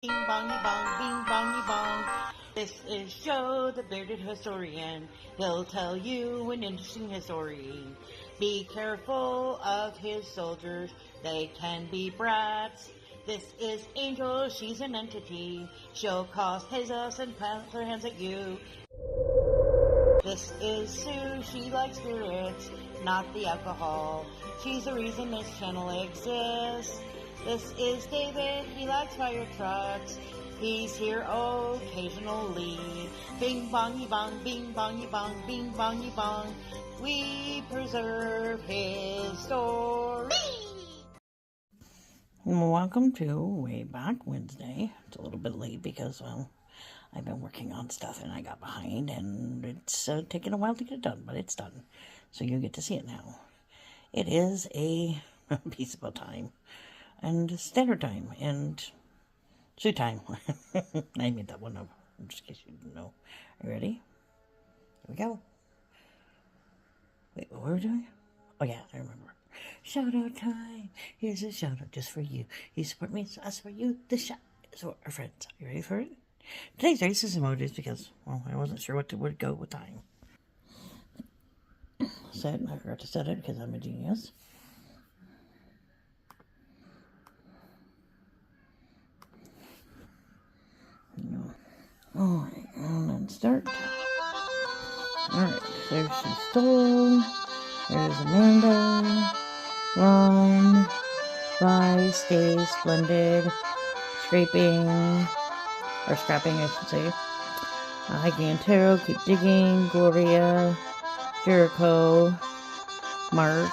Bing bongy bong, bing bongy bong. This is Joe, the bearded historian. He'll tell you an interesting story. Be careful of his soldiers, they can be brats. This is Angel, she's an entity. She'll cause chaos and plant her hands at you. This is Sue, she likes spirits, not the alcohol. She's the reason this channel exists. This is David, he likes fire trucks. He's here occasionally. Bing bongy bong, bing bongy bong, bing bongy bong. We preserve his story. Welcome to Way Back Wednesday. It's a little bit late because, well, I've been working on stuff and I got behind and it's taken a while to get it done, but it's done. So you get to see it now. It is a peaceful time and standard time and Sioux time. I made that one up, just in case you didn't know. Are you ready? Here we go. Wait, what were we doing? Oh yeah, I remember. Shout out time. Here's a shout out just for you. You support me, so us for you. This shout is for our friends. Are you ready for it? Today's race is emojis because, well, I wasn't sure what would go with time. Set. I forgot to set it because I'm a genius. Alright, and then start. Alright, there's some stole. There's Amanda. Ron. Rye, Stay, Splendid. Scraping. Or scrapping, I should say. Gigantero, Keep Digging. Gloria. Jericho. Mark.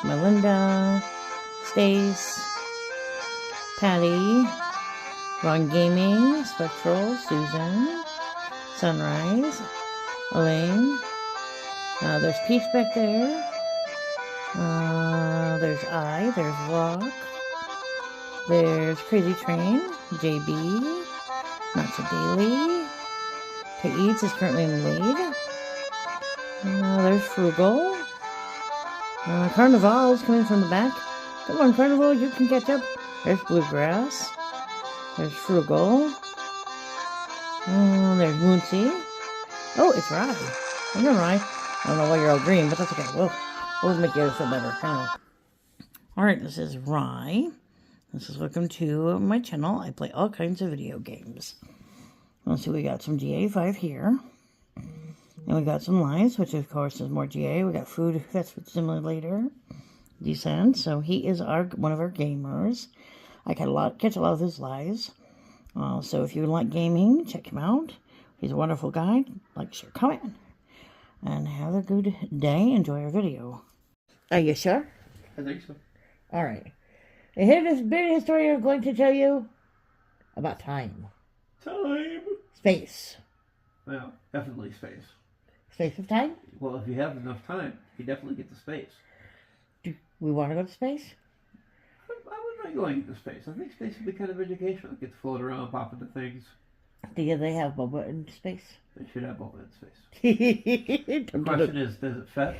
Melinda. Stace. Patty. Ron Gaming, Spectral, Susan, Sunrise, Elaine, there's Peach back there, there's there's Rock, there's Crazy Train, JB, Not So Daily, To Eats is currently in the lead, there's Frugal, Carnival's coming from the back. Come on, Carnival, you can catch up. There's Bluegrass. There's Frugal. There's Moonsy. Oh, it's Rye. I know Rye. I don't know why you're all green, but that's okay. We'll make you feel better. Alright, this is Rye. This is welcome to my channel. I play all kinds of video games. Let's see, we got some GA5 here. And we got some lives, which of course is more GA. We got Food Simulator. Descent. So he is one of our gamers. I catch a lot of his lives. So if you like gaming, check him out. He's a wonderful guy. Like, share, comment. And have a good day. Enjoy our video. Are you sure? I think so. Alright. And here this big historian is going to tell you about time. Time. Space. Well, definitely space. Space of time? Well, if you have enough time, you definitely get to space. Do we want to go to space? I would not going into space. I think space would be kind of educational. Get to float around, pop into things. Do they have Boba in space? They should have Boba in space. The question is, does it fit?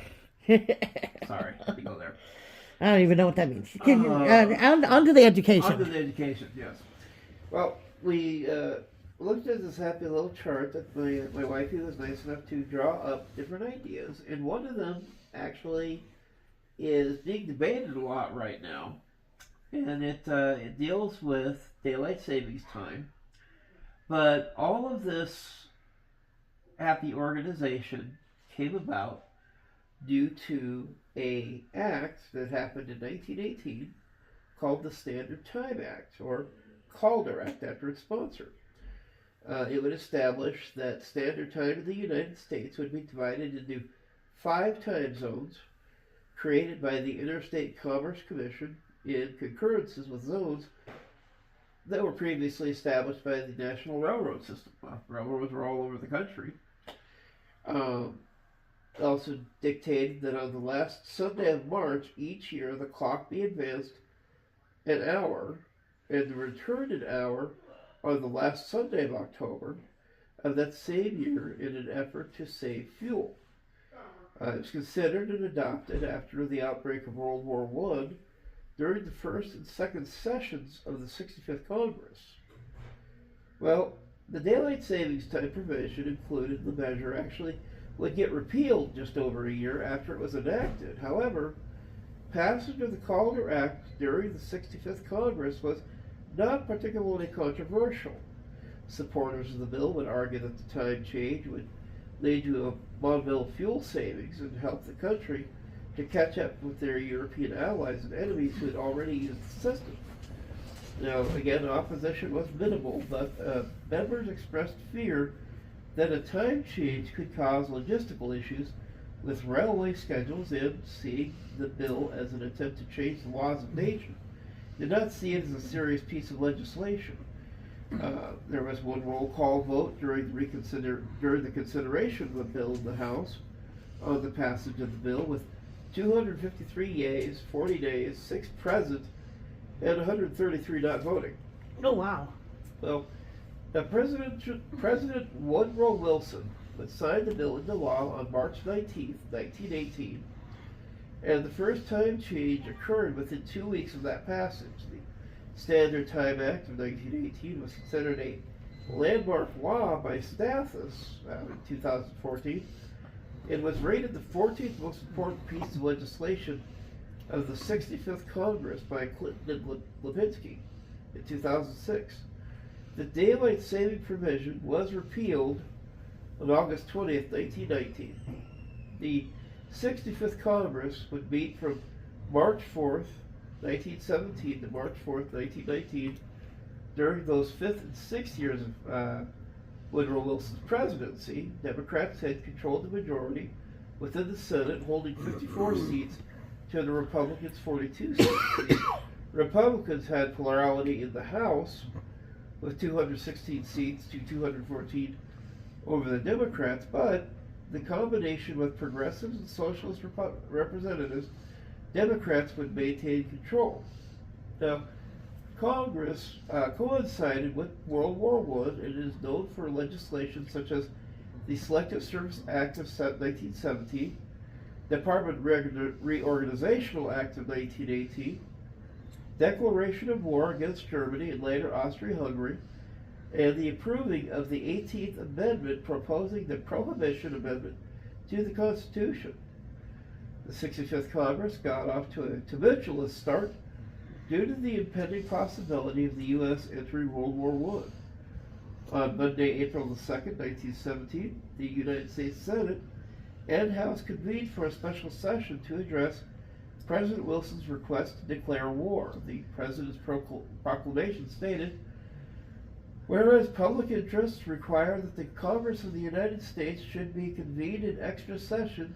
Sorry, I go there. I don't even know what that means. On to the education. On to the education, yes. Well, we looked at this happy little chart that my wifey was nice enough to draw up different ideas, and one of them actually is being debated a lot right now. And it deals with daylight savings time. But all of this happy organization came about due to an act that happened in 1918 called the Standard Time Act, or Calder Act after its sponsor. It would establish that standard time in the United States would be divided into 5 time zones created by the Interstate Commerce Commission in concurrences with zones that were previously established by the National Railroad System. Well, railroads were all over the country. Also dictated that on the last Sunday of March each year the clock be advanced an hour and the returned hour on the last Sunday of October of that same year in an effort to save fuel. It was considered and adopted after the outbreak of World War I during the first and second sessions of the 65th Congress. Well, the daylight savings time provision included the measure actually would get repealed just over a year after it was enacted. However, passage of the Calder Act during the 65th Congress was not particularly controversial. Supporters of the bill would argue that the time change would lead to a monumental fuel savings and help the country to catch up with their European allies and enemies who had already used the system. Now, again, opposition was minimal, but members expressed fear that a time change could cause logistical issues with railway schedules and seeing the bill as an attempt to change the laws of nature. Did not see it as a serious piece of legislation. There was one roll call vote during the consideration of the bill in the House on the passage of the bill, with 253 yeas, 40 nays, 6 present, and 133 not voting. Oh, wow. Well, now President Woodrow Wilson would sign the bill into law on March 19, 1918, and the first time change occurred within 2 weeks of that passage. The Standard Time Act of 1918 was considered a landmark law by Stathis in 2014. It was rated the 14th most important piece of legislation of the 65th Congress by Clinton and Lipinski in 2006. The daylight saving provision was repealed on August 20th, 1919. The 65th Congress would meet from March 4th, 1917 to March 4th, 1919. During those 5th and 6th years of Woodrow Wilson's presidency, Democrats had controlled the majority within the Senate, holding 54 seats to the Republicans' 42 seats. The Republicans had plurality in the House, with 216 seats to 214 over the Democrats, but the combination with progressives and socialist representatives, Democrats would maintain control. Now, Congress coincided with World War I and is known for legislation such as the Selective Service Act of 1917, Department Reorganizational Act of 1918, Declaration of War against Germany and later Austria-Hungary, and the approving of the 18th Amendment proposing the Prohibition Amendment to the Constitution. The 65th Congress got off to a tumultuous start due to the impending possibility of the U.S. entering World War I. On Monday, April 2nd, 1917, the United States Senate and House convened for a special session to address President Wilson's request to declare war. The President's proclamation stated, whereas public interests require that the Congress of the United States should be convened in extra session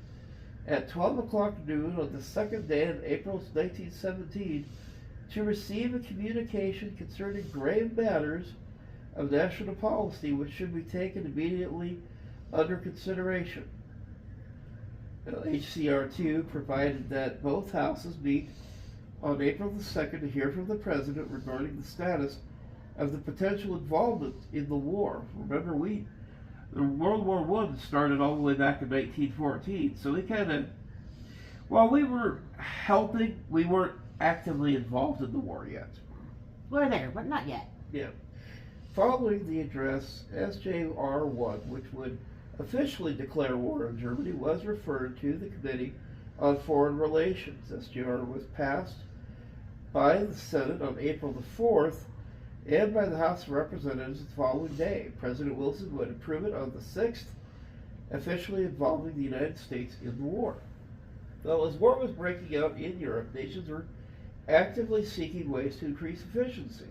at 12 o'clock noon on the second day of April 1917 to receive a communication concerning grave matters of national policy which should be taken immediately under consideration. Now, HCR 2 provided that both houses meet on April the 2nd to hear from the President regarding the status of the potential involvement in the war. Remember, the World War I started all the way back in 1914, so we kind of, while we were helping, we weren't actively involved in the war yet. We're there, but not yet. Yeah. Following the address, SJR 1, which would officially declare war on Germany, was referred to the Committee on Foreign Relations. SJR was passed by the Senate on April the 4th and by the House of Representatives the following day. President Wilson would approve it on the 6th, officially involving the United States in the war. Well, as war was breaking out in Europe, nations were actively seeking ways to increase efficiency.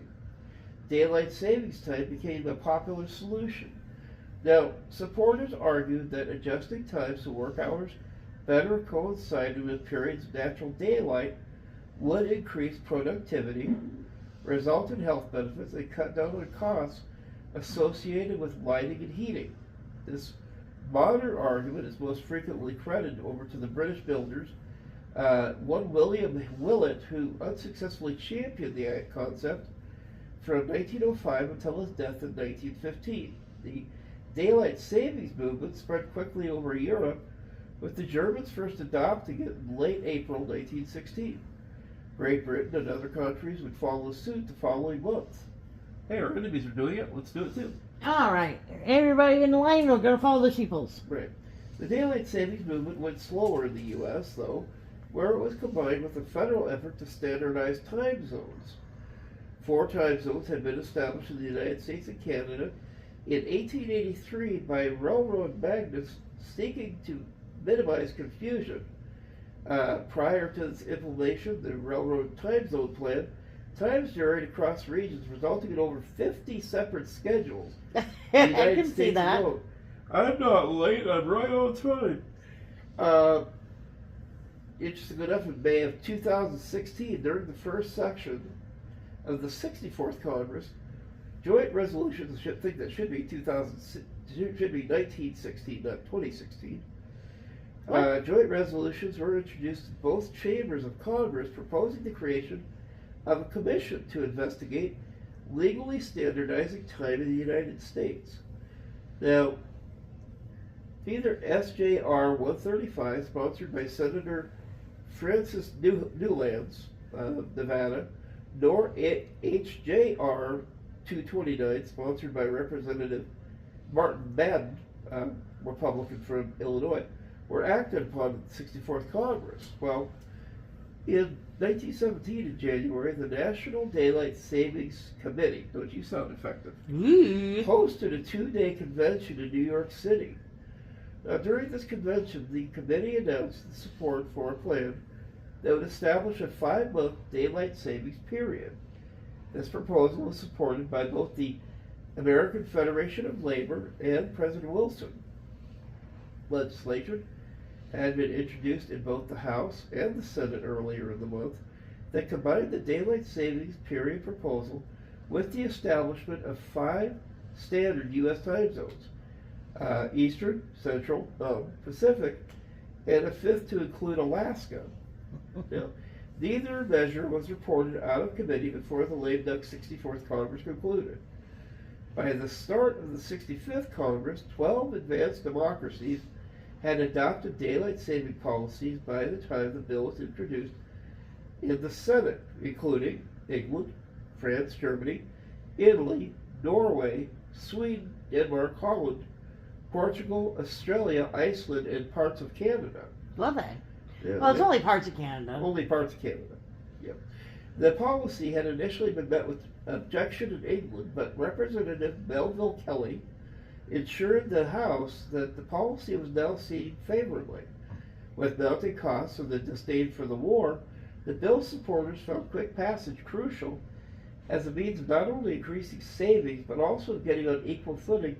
Daylight savings time became a popular solution. Now, supporters argued that adjusting times to work hours better coincided with periods of natural daylight would increase productivity, result in health benefits, and cut down on costs associated with lighting and heating. This modern argument is most frequently credited over to the British builders, one William Willett, who unsuccessfully championed the concept from 1905 until his death in 1915. The daylight savings movement spread quickly over Europe, with the Germans first adopting it in late April 1916. Great Britain and other countries would follow suit the following month. hey, our enemies are doing it, let's do it too. All right, everybody in the line, we're gonna follow the sheeples. Right. The daylight savings movement went slower in the U.S., though, where it was combined with a federal effort to standardize time zones. 4 time zones had been established in the United States and Canada in 1883 by railroad magnates seeking to minimize confusion. Prior to its implementation, the railroad time zone plan, times varied across regions, resulting in over 50 separate schedules. I can see that. Alone. I'm not late, I'm right on time. Interesting enough, in May of 2016, during the first section of the 64th Congress, joint resolutions, I think that should be 1916, not 2016. Joint resolutions were introduced in both chambers of Congress proposing the creation of a commission to investigate legally standardizing time in the United States. Now, neither SJR 135, sponsored by Senator Francis Newlands of Nevada, nor HJR 229, sponsored by Representative Martin Madden, Republican from Illinois, were acted upon in the 64th Congress. Well, in 1917, in January, the National Daylight Savings Committee, don't you sound effective, hosted a 2-day convention in New York City. Now, during this convention, the committee announced the support for a plan that would establish a 5-month daylight savings period. This proposal was supported by both the American Federation of Labor and President Wilson. Legislation had been introduced in both the House and the Senate earlier in the month that combined the daylight savings period proposal with the establishment of 5 standard U.S. time zones, Eastern, Central, Pacific, and a 5th to include Alaska. Now, neither measure was reported out of committee before the lame duck 64th Congress concluded. By the start of the 65th Congress, 12 advanced democracies had adopted daylight saving policies by the time the bill was introduced in the Senate, including England, France, Germany, Italy, Norway, Sweden, Denmark, Holland, Portugal, Australia, Iceland, and parts of Canada. Love that. Yeah, Well, it's only parts of Canada. Only parts of Canada. Yep. The policy had initially been met with objection in England, but Representative Melville Kelly ensured the House that the policy was now seen favorably. With mounting costs and the disdain for the war, the bill's supporters found quick passage crucial as a means of not only increasing savings, but also getting on equal footing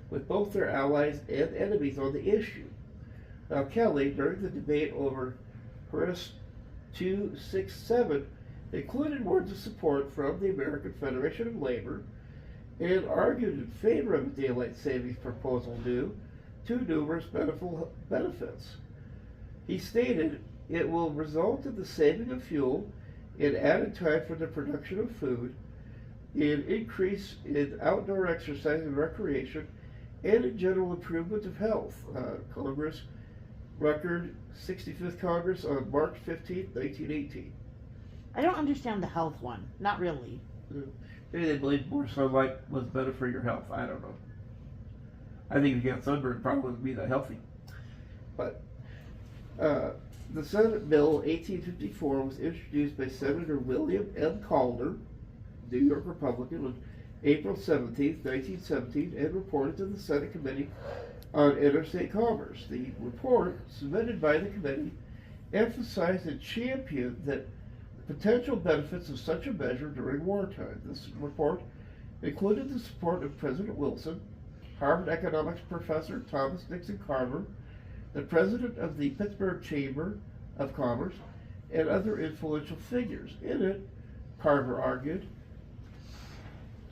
with both their allies and enemies on the issue. Now, Kelly, during the debate over House 267, included words of support from the American Federation of Labor and argued in favor of a daylight savings proposal due to numerous benefits. He stated it will result in the saving of fuel, in added time for the production of food, in increase in outdoor exercise and recreation, and in general improvement of health. Congress record 65th Congress on March 15, 1918. I don't understand the health one. Not really. Maybe they believe more sunlight was better for your health. I don't know. I think if you got sunburn, it probably wouldn't be that healthy. But the Senate Bill 1854 was introduced by Senator William M. Calder, New York Republican, on April 17, 1917, and reported to the Senate Committee on Interstate Commerce. The report, submitted by the committee, emphasized and championed the potential benefits of such a measure during wartime. This report included the support of President Wilson, Harvard economics professor Thomas Nixon Carver, the president of the Pittsburgh Chamber of Commerce, and other influential figures. In it, Carver argued,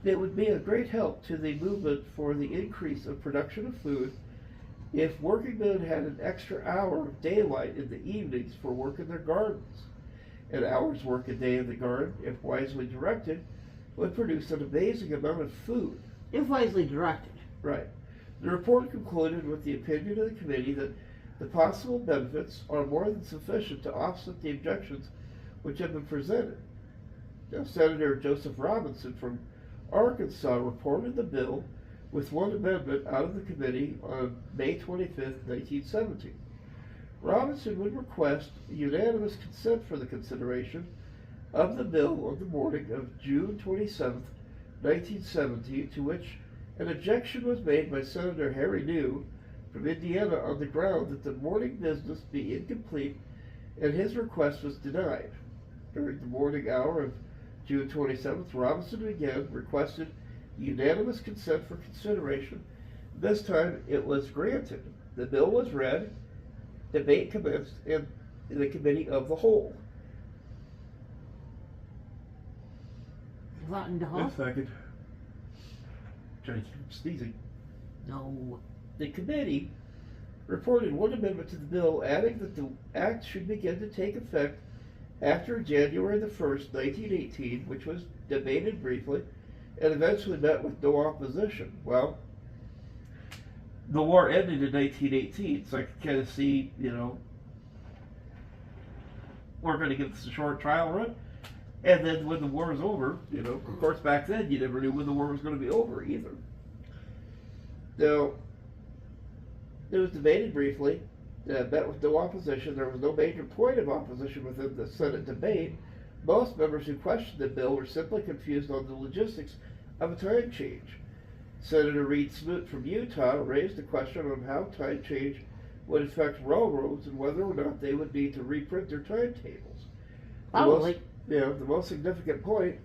it would be a great help to the movement for the increase of production of food if working men had an extra hour of daylight in the evenings for work in their gardens. An hour's work a day in the garden, if wisely directed, would produce an amazing amount of food. If wisely directed. Right. The report concluded with the opinion of the committee that the possible benefits are more than sufficient to offset the objections which have been presented. Now, Senator Joseph Robinson from Arkansas reported the bill with one amendment out of the committee on May 25, 1917. Robinson would request unanimous consent for the consideration of the bill on the morning of June 27, 1917, to which an objection was made by Senator Harry New from Indiana on the ground that the morning business be incomplete, and his request was denied. During the morning hour of June 27th, Robinson again requested unanimous consent for consideration. This time it was granted. The bill was read, debate commenced in the committee of the whole. Rotten A dog? second. Trying to keep from sneezing. No. The committee reported one amendment to the bill, adding that the act should begin to take effect after January the 1st, 1918, which was debated briefly and eventually met with no opposition. Well, the war ended in 1918, so I could kind of see, we're going to give this a short trial run. And then when the war is over, of course back then you never knew when the war was going to be over either. Now, it was debated briefly, met with no opposition. There was no major point of opposition within the Senate debate. Most members who questioned the bill were simply confused on the logistics of a time change. Senator Reed Smoot from Utah raised the question on how time change would affect railroads and whether or not they would need to reprint their timetables. Probably. The most significant point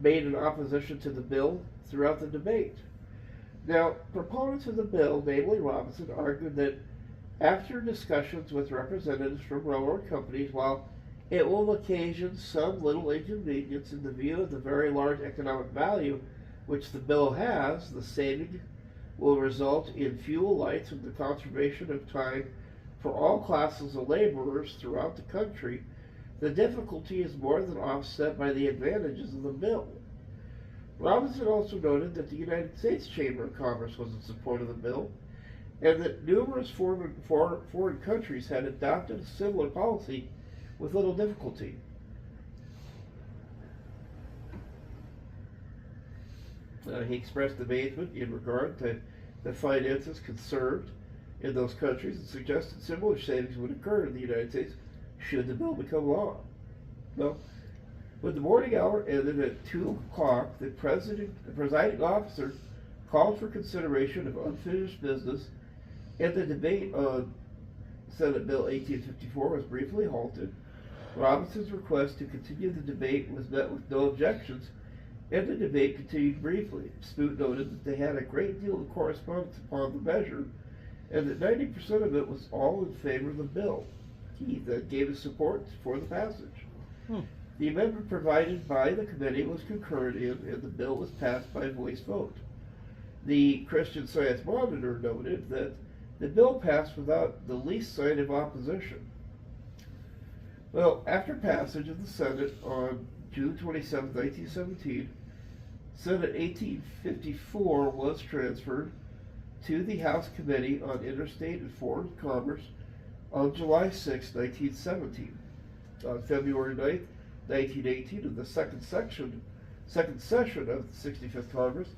made in opposition to the bill throughout the debate. Now, proponents of the bill, namely Robinson, argued that after discussions with representatives from railroad companies, while it will occasion some little inconvenience in the view of the very large economic value which the bill has, the saving will result in fuel lights and the conservation of time for all classes of laborers throughout the country. The difficulty is more than offset by the advantages of the bill. Robinson also noted that the United States Chamber of Commerce was in support of the bill, and that numerous foreign countries had adopted a similar policy with little difficulty. He expressed amazement in regard to the finances conserved in those countries and suggested similar savings would occur in the United States should the bill become law. Well, when the morning hour ended at 2 o'clock, the presiding officer called for consideration of unfinished business, and the debate on Senate Bill 1854 was briefly halted. Robinson's request to continue the debate was met with no objections, and the debate continued briefly. Smoot noted that they had a great deal of correspondence upon the measure, and that 90% of it was all in favor of the bill. He then gave his support for the passage. The amendment provided by the committee was concurred in, and the bill was passed by voice vote. The Christian Science Monitor noted that the bill passed without the least sign of opposition. Well, after passage of the Senate on June 27, 1917, Senate 1854 was transferred to the House Committee on Interstate and Foreign Commerce on July 6, 1917. On February 9, 1918, in the second session of the 65th Congress,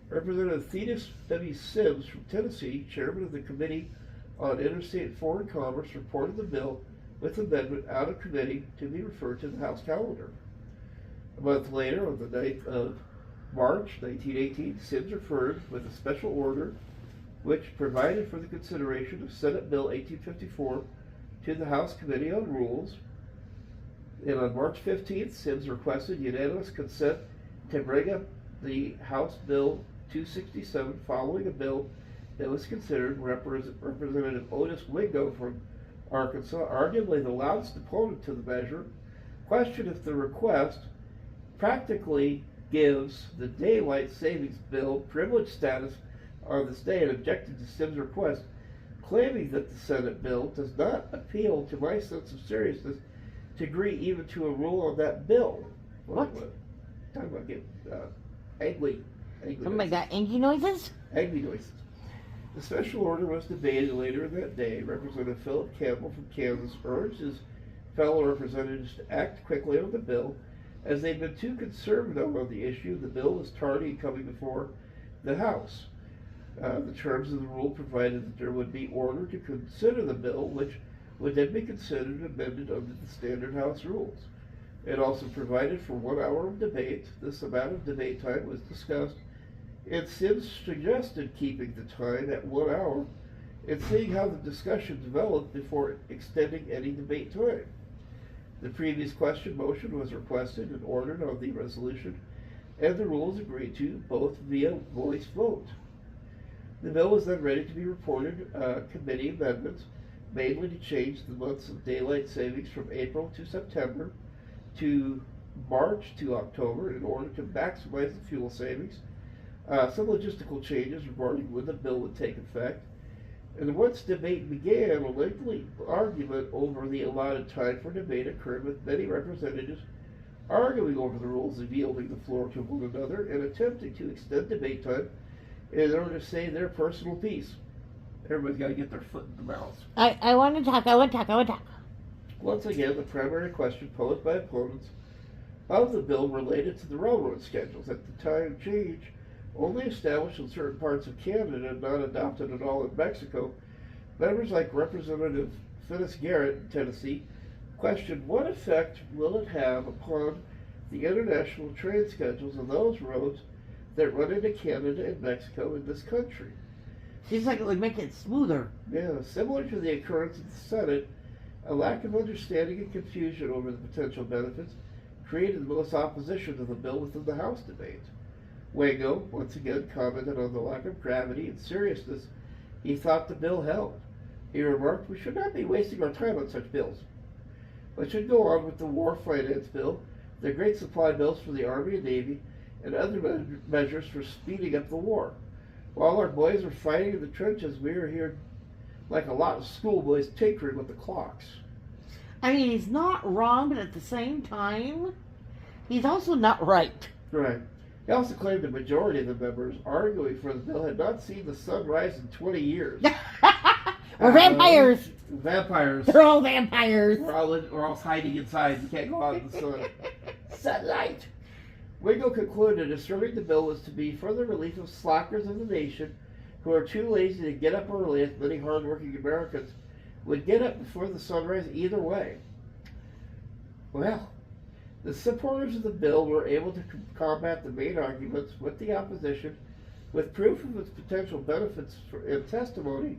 Representative Thetis W. Sims from Tennessee, chairman of the Committee on Interstate and Foreign Commerce, reported the bill with amendment out of committee to be referred to the House calendar. A month later, on the 9th of March 1918, Sims referred with a special order which provided for the consideration of Senate Bill 1854 to the House Committee on Rules. And on March 15th, Sims requested unanimous consent to bring up the House Bill 267 following a bill that was considered. Representative Otis Wingo from Arkansas, arguably the loudest opponent to the measure, questioned if the request practically gives the daylight savings bill privileged status on this day and objected to Sims' request, claiming that the Senate bill does not appeal to my sense of seriousness to agree even to a rule on that bill. What? Talking about getting angry. Somebody got angry noises? Angry noises. The special order was debated later that day. Representative Philip Campbell from Kansas urged his fellow representatives to act quickly on the bill As they've been too conservative on the issue, the bill was tardy in coming before the House. The terms of the rule provided that there would be order to consider the bill, which would then be considered amended under the standard House rules. It also provided for 1 hour of debate. This amount of debate time was discussed, and Sims suggested keeping the time at 1 hour and seeing how the discussion developed before extending any debate time. The previous question motion was requested and ordered on the resolution, and the rules agreed to, both via voice vote. The bill was then ready to be reported committee amendments, mainly to change the months of daylight savings from April to September to March to October in order to maximize the fuel savings. Some logistical changes regarding when the bill would take effect. And once debate began, a lengthy argument over the allotted time for debate occurred, with many representatives arguing over the rules and yielding the floor to one another and attempting to extend debate time in order to say their personal piece. Everybody's got to get their foot in the mouth. I want to talk. Once again, the primary question posed by opponents of the bill related to the railroad schedules. At the time change, only established in certain parts of Canada and not adopted at all in Mexico, members like Representative Phyllis Garrett in Tennessee questioned what effect will it have upon the international train schedules of those roads that run into Canada and Mexico in this country. Seems like it would make it smoother. Yeah, similar to the occurrence in the Senate, a lack of understanding and confusion over the potential benefits created the most opposition to the bill within the House debate. Wago once again commented on the lack of gravity and seriousness he thought the bill held. He remarked, "We should not be wasting our time on such bills, but should go on with the war finance bill, the great supply bills for the Army and Navy, and other measures for speeding up the war. While our boys are fighting in the trenches, we are here like a lot of schoolboys tinkering with the clocks." I mean, he's not wrong, but at the same time, he's also not right. Right. He also claimed the majority of the members arguing for the bill had not seen the sun rise in 20 years. We're vampires. Vampires. They're all vampires. We're all hiding inside. You can't go out in the sun. Sunlight. Wago concluded asserting the bill was to be for the relief of slackers in the nation who are too lazy to get up early, as many hardworking Americans would get up before the sunrise either way. Well, the supporters of the bill were able to combat the main arguments with the opposition with proof of its potential benefits and testimony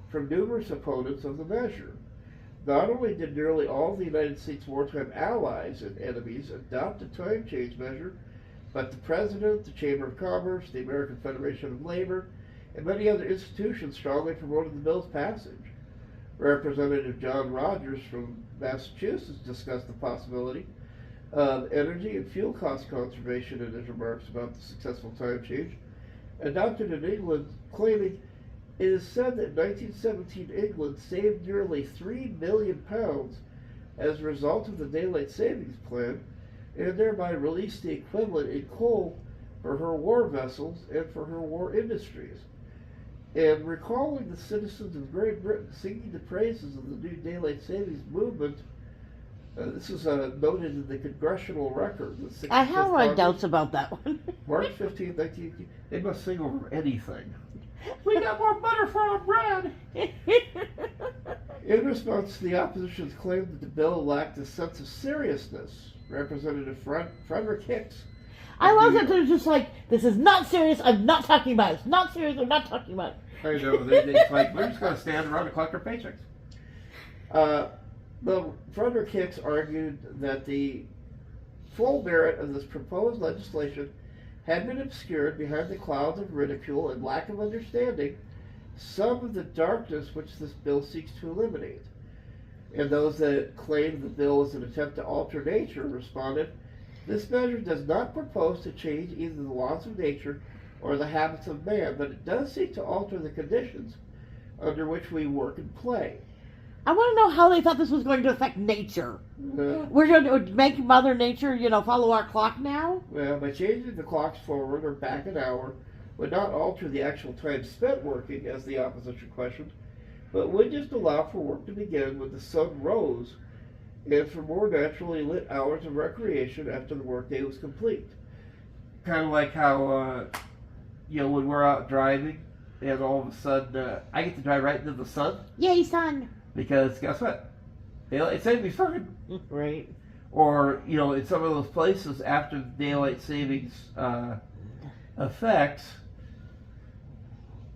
from numerous opponents of the measure. Not only did nearly all of the United States' wartime allies and enemies adopt a time change measure, but the President, the Chamber of Commerce, the American Federation of Labor, and many other institutions strongly promoted the bill's passage. Representative John Rogers from Massachusetts discussed the possibility of energy and fuel cost conservation in his remarks about the successful time change, adopted in England, claiming it is said that in 1917 England saved nearly £3 million as a result of the daylight savings plan, and thereby released the equivalent in coal for her war vessels and for her war industries. And recalling the citizens of Great Britain singing the praises of the new daylight savings movement, this is noted in the Congressional Record. I have my doubts about that one. March 15, 1918. They must sing over anything. We got more butter for our bread. In response to the opposition's claim that the bill lacked a sense of seriousness, Representative Frederick Hicks. I love that they're just like, this is not serious, I'm not talking about it. It's not serious, I'm not talking about it. I know, it's like, we're just going to stand around and collect our paychecks. Well, Frederick Hicks argued that the full merit of this proposed legislation had been obscured behind the clouds of ridicule and lack of understanding some of the darkness which this bill seeks to eliminate. And those that claimed the bill is an attempt to alter nature responded, "This measure does not propose to change either the laws of nature or the habits of man, but it does seek to alter the conditions under which we work and play." I want to know how they thought this was going to affect nature. We're going to make Mother Nature, follow our clock now? Well, by changing the clocks forward or back an hour would not alter the actual time spent working, as the opposition questioned, but would just allow for work to begin when the sun rose and for more naturally lit hours of recreation after the workday was complete. Kind of like how, when we're out driving and all of a sudden I get to drive right into the sun. Yay, sun! Because guess what? Daylight savings started. Right. Or, in some of those places after the daylight savings effects,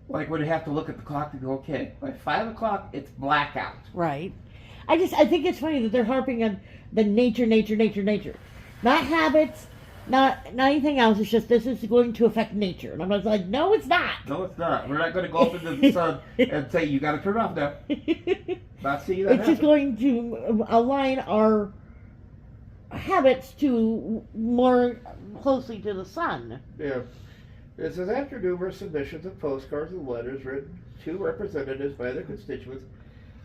like when you have to look at the clock and go, okay, by 5 o'clock it's blackout. Right. I think it's funny that they're harping on the nature. Not habits, not anything else. It's just this is going to affect nature. And I'm like, no, it's not. No, it's not. We're not going to go up into the sun and say, you got to turn off now. Not seeing that It's just going to align our habits to more closely to the sun. Yeah. It says, after numerous submissions of postcards and letters written to representatives by their constituents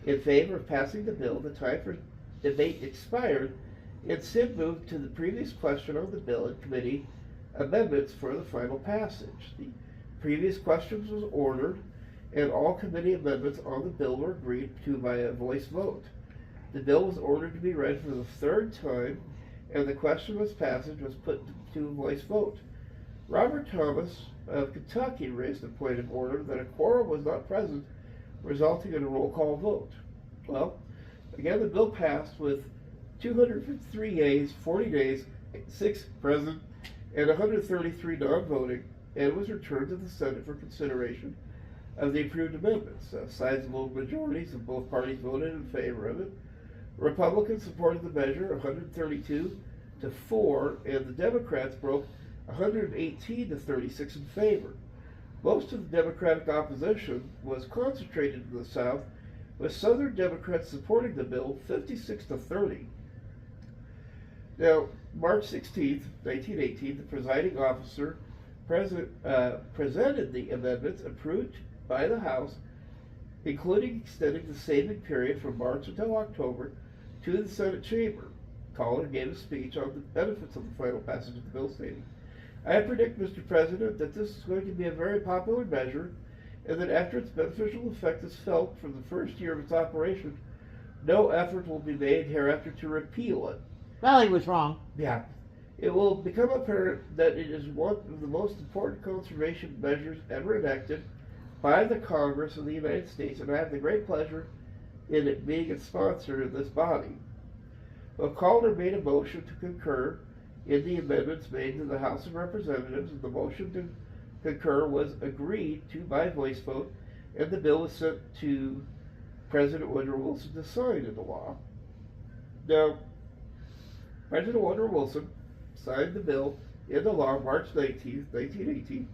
in favor of passing the bill, the time for debate expired, and Sid moved to the previous question on the bill and committee amendments for the final passage. The previous question was ordered, and all committee amendments on the bill were agreed to by a voice vote. The bill was ordered to be read for the third time, and the questionless passage was put to a voice vote. Robert Thomas of Kentucky raised a point of order that a quorum was not present, resulting in a roll call vote. Well, again, the bill passed with 253 yeas, 40 nays, 6 present, and 133 non-voting, and was returned to the Senate for consideration of the approved amendments. Sizable majorities of both parties voted in favor of it. Republicans supported the measure 132 to 4, and the Democrats broke 118 to 36 in favor. Most of the Democratic opposition was concentrated in the South, with Southern Democrats supporting the bill 56 to 30. Now, March 16, 1918, the presiding officer presented the amendments approved by the House, including extending the saving period from March until October to the Senate chamber. Collin gave a speech on the benefits of the final passage of the bill, stating, "I predict, Mr. President, that this is going to be a very popular measure, and that after its beneficial effect is felt from the first year of its operation, no effort will be made hereafter to repeal it." Well, he was wrong. Yeah. It will become apparent that it is one of the most important conservation measures ever enacted by the Congress of the United States, and I have the great pleasure in it being its sponsor in this body. Well, Calder made a motion to concur in the amendments made to the House of Representatives, and the motion to concur was agreed to by voice vote, and the bill was sent to President Woodrow Wilson to sign into law. Now, President Woodrow Wilson signed the bill into law March 19, 1918,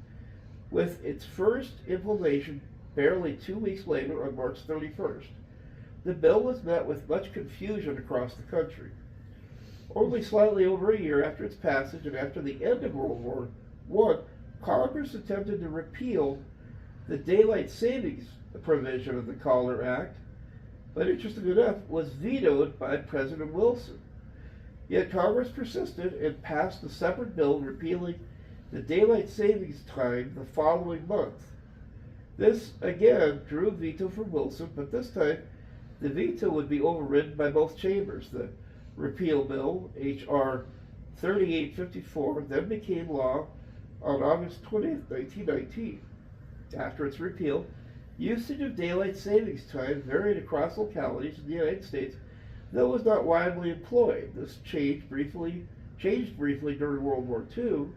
with its first implementation barely 2 weeks later on March 31st. The bill was met with much confusion across the country. Only slightly over a year after its passage and after the end of World War I, Congress attempted to repeal the daylight savings provision of the Calder Act, but interestingly enough, was vetoed by President Wilson. Yet Congress persisted and passed a separate bill repealing the daylight savings time the following month. This, again, drew a veto from Wilson, but this time the veto would be overridden by both chambers. The repeal bill, H.R. 3854, then became law on August 20th, 1919. After its repeal, usage of daylight savings time varied across localities in the United States, though was not widely employed. This changed briefly during World War II,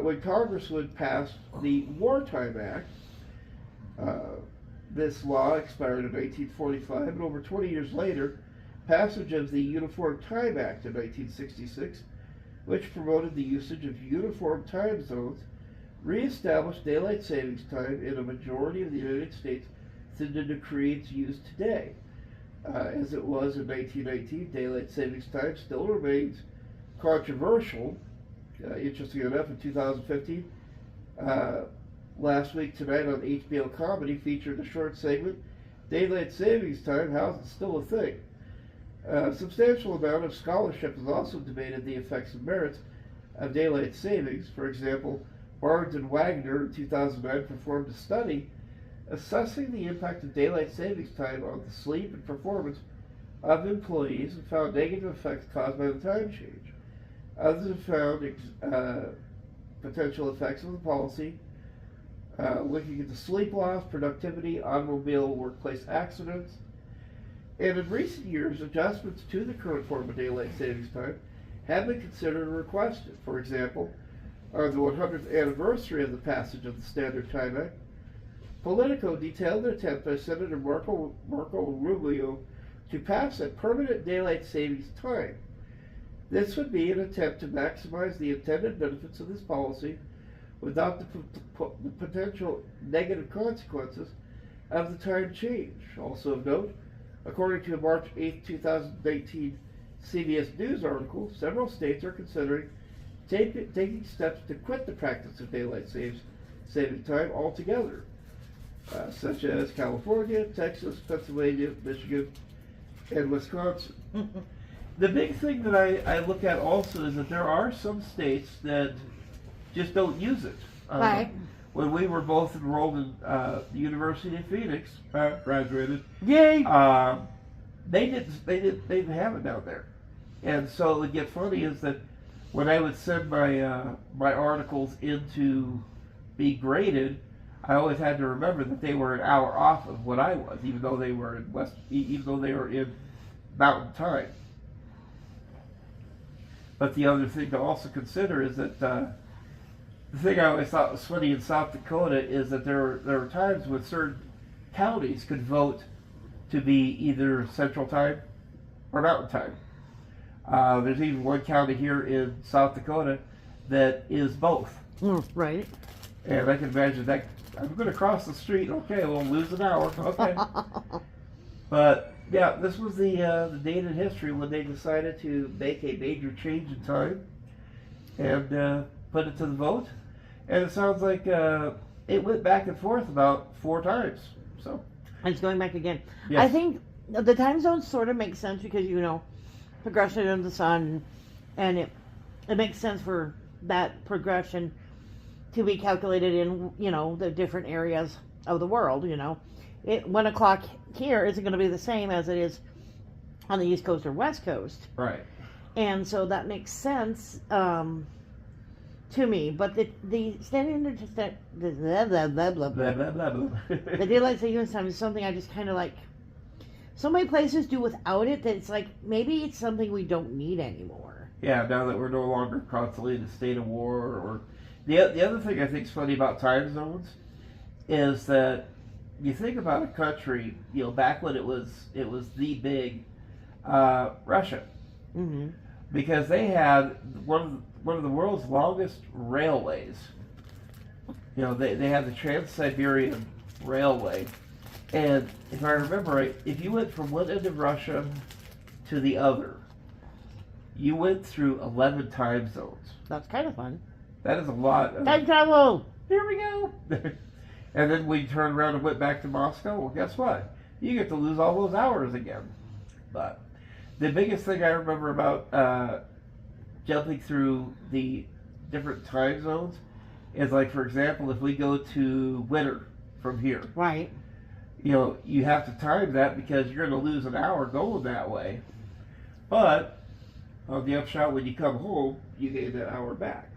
when Congress would pass the Wartime Act. This law expired in 1945, and over 20 years later, passage of the Uniform Time Act in 1966, which promoted the usage of uniform time zones, reestablished daylight savings time in a majority of the United States through the decree it's used today. As it was in 1919, daylight savings time still remains controversial. Interestingly enough, in 2015, last week tonight on HBO Comedy featured a short segment, Daylight Savings Time, how's it still a thing? A substantial amount of scholarship has also debated the effects and merits of daylight savings. For example, Barnes and Wagner in 2009 performed a study assessing the impact of daylight savings time on the sleep and performance of employees and found negative effects caused by the time change. Others have found potential effects of the policy, looking at the sleep loss, productivity, automobile, workplace accidents. And in recent years, adjustments to the current form of daylight savings time have been considered and requested. For example, on the 100th anniversary of the passage of the Standard Time Act, Politico detailed an attempt by Senator Marco Rubio to pass a permanent daylight savings time. This would be an attempt to maximize the intended benefits of this policy without the potential negative consequences of the time change. Also of note, according to a March 8, 2019 CBS News article, several states are considering taking steps to quit the practice of daylight saving time altogether, such as California, Texas, Pennsylvania, Michigan, and Wisconsin. The big thing that I look at also is that there are some states that just don't use it. Right. When we were both enrolled in the University of Phoenix, graduated. Yay! They didn't have it down there, and so it would get funny is that when I would send my articles in to be graded, I always had to remember that they were an hour off of what I was, even though they were in Mountain Time. But the other thing to also consider is that the thing I always thought was funny in South Dakota is that there were times when certain counties could vote to be either Central Time or Mountain Time. There's even one county here in South Dakota that is both. Right. And I can imagine that I'm going to cross the street. Okay, we'll lose an hour. Okay. But yeah, this was the date in history when they decided to make a major change in time and put it to the vote. And it sounds like it went back and forth about 4 times. So It's going back again. yes. I think the time zones sort of make sense because, progression of the sun, and it makes sense for that progression to be calculated in, the different areas of the world, 1 o'clock here isn't going to be the same as it is on the East Coast or West Coast. Right. And so that makes sense to me. But the standing the daylight savings time is something I just kind of like. So many places do without it that it's like maybe it's something we don't need anymore. Yeah, now that we're no longer constantly in a state of war, or the other thing I think is funny about time zones is that you think about a country, back when it was the big Russia, Mm-hmm. because they had one of the world's longest railways. They had the Trans-Siberian Railway, and if I remember right, if you went from one end of Russia to the other, you went through 11 time zones. That's kind of fun. That is a lot. Time travel! Here we go. And then we turned around and went back to Moscow. Well, guess what? You get to lose all those hours again. But the biggest thing I remember about jumping through the different time zones is, like, for example, if we go to winter from here, Right. you have to time that because you're going to lose an hour going that way. But on the upshot, when you come home, you gain that hour back.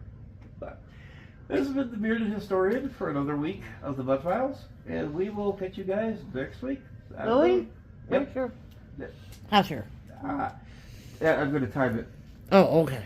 But this has been the Bearded Historian for another week of the Butt Files, and we will catch you guys next week. Really? Yep. Sure. Yep. How sure? Yeah, I'm going to time it. Oh, okay.